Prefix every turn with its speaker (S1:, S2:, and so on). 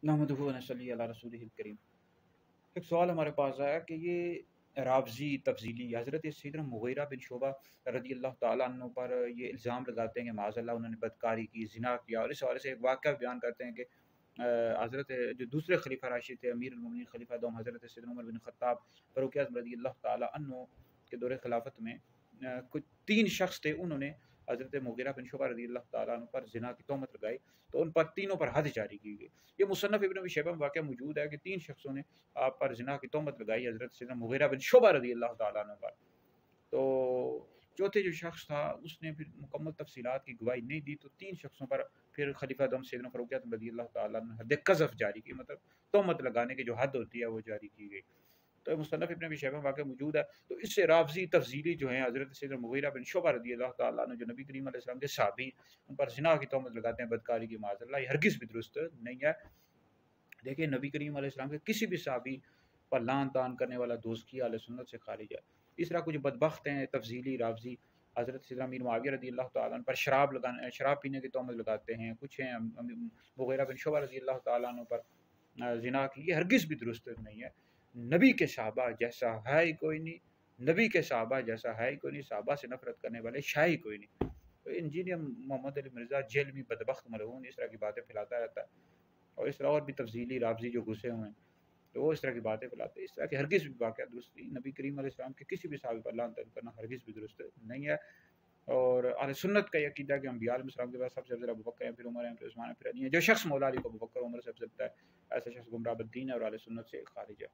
S1: नहमदुहु व नसल्ली अला रसूलिहिल करीम। एक सवाल हमारे पास आया कि ये रावज़ी तफ़ज़ीली हज़रत सैयदना मुग़ीरा बिन शुबा रज़ी अल्लाह तआला अन्हु पर ये इल्ज़ाम लगाते हैं कि माज़अल्लाह उन्होंने बदकारी की, ज़िना किया, और इस हवाले से एक वाक़या बयान करते हैं कि हज़रत जो दूसरे खलीफ़ा राशिद थे, अमीरुल मोमिनीन खलीफ़ा दोम हज़रत सैयदना उमर बिन ख़त्ताब फ़ारूक़ आज़म रज़ी अल्लाह तआला अन्हु के दौरे ख़िलाफ़त में कुछ 3 शख़्स थे, उन्होंने हज़रत मुग़ीरा बिन शुबा रज़ी अल्लाह तआला अन्हु पर ज़िना की तोहमत लगाई, तो उन पर तीनों पर हद जारी की गई। ये मुसन्नफ़ इब्न अबी शैबा में वाक़या मौजूद है कि 3 शख़्सों ने आप पर ज़िना की तोहमत लगाई हज़रत सैयदना मुग़ीरा बिन शुबा रज़ी अल्लाह तआला अन्हु पर। तो चौथे जो शख़्स था उसने फिर मुकम्मल तफ़सीलात की गवाही नहीं दी, तो 3 शख़्सों पर फिर खलीफ़ा दम सैयदना फ़ारूक़ आज़म रज़ी अल्लाह तआला अन्हु ने हद क़ज़फ़ जारी की, मतलब तोहमत लगाने की जो हद होती है वो जारी की गई। तो मुसन्नफ़ इब्न अबी शैबा में वाक़या मौजूद है। तो इससे रावज़ी तफ़ज़ीली जो हैं हज़रत सैयदना मुग़ीरा बिन शुबा रज़ी अल्लाह तआला अन्हु जो नबी करीम अलैहि सलाम के सहाबी, उन पर ज़िना की तोहमत लगाते हैं बदकारी की, माज़अल्लाह, ये हरगिज़ भी दुरुस्त नहीं है। देखिए नबी करीम अलैहि सलाम के किसी भी सहाबी पर लान-तान करने वाला दोज़की अहले सुन्नत से खारिज है। इस तरह कुछ बदबख्त हैं तफ़ज़ीली रावज़ी हज़रत सैयदना अमीर मुआविया रज़ी अल्लाह तआला अन्हु पर शराब पीने की तोहमत लगाते हैं। कुछ हैं मुग़ीरा बिन शुबा रज़ी अल्लाह तआला अन्हु पर ज़िना की, ये हरगिज़ भी दुरुस्त नहीं है। नबी के सहाबा जैसा है ही कोई नहीं, नबी के सहाबा जैसा है ही कोई नहीं, सहाबा से नफ़रत करने वाले शाह ही कोई नहीं। तो इंजीनियर मोहम्मद अली मिर्ज़ा जेलवी बदबख्त मलऊन इस तरह की बातें फैलाता रहता है, और इस तरह और भी तफ़ज़ीली रावज़ी जो घुसे हुए हैं, तो वो इस तरह की बातें फैलाते हैं। इस तरह के हरगिज़ भी वाक़या दुरुस्त नहीं, नबी करीम अलैहि सलाम के किसी भी सहाबी पर लान-तान करना हरगिज़ भी दुरुस्त नहीं है। और अहले सुन्नत का ये अक़ीदा है कि अंबिया अलैहिस्सलाम के बाद सबसे अफ़ज़ल अबू बकर हैं, फिर उमर हैं, फिर उस्मान हैं, फिर अली हैं। जो शख़् मौला अली को अबू बकर उमर से अफ़ज़ल लगता है, ऐसा शख़्स गुमराह बद्दीन है और अहले सुन्नत से खारिज है।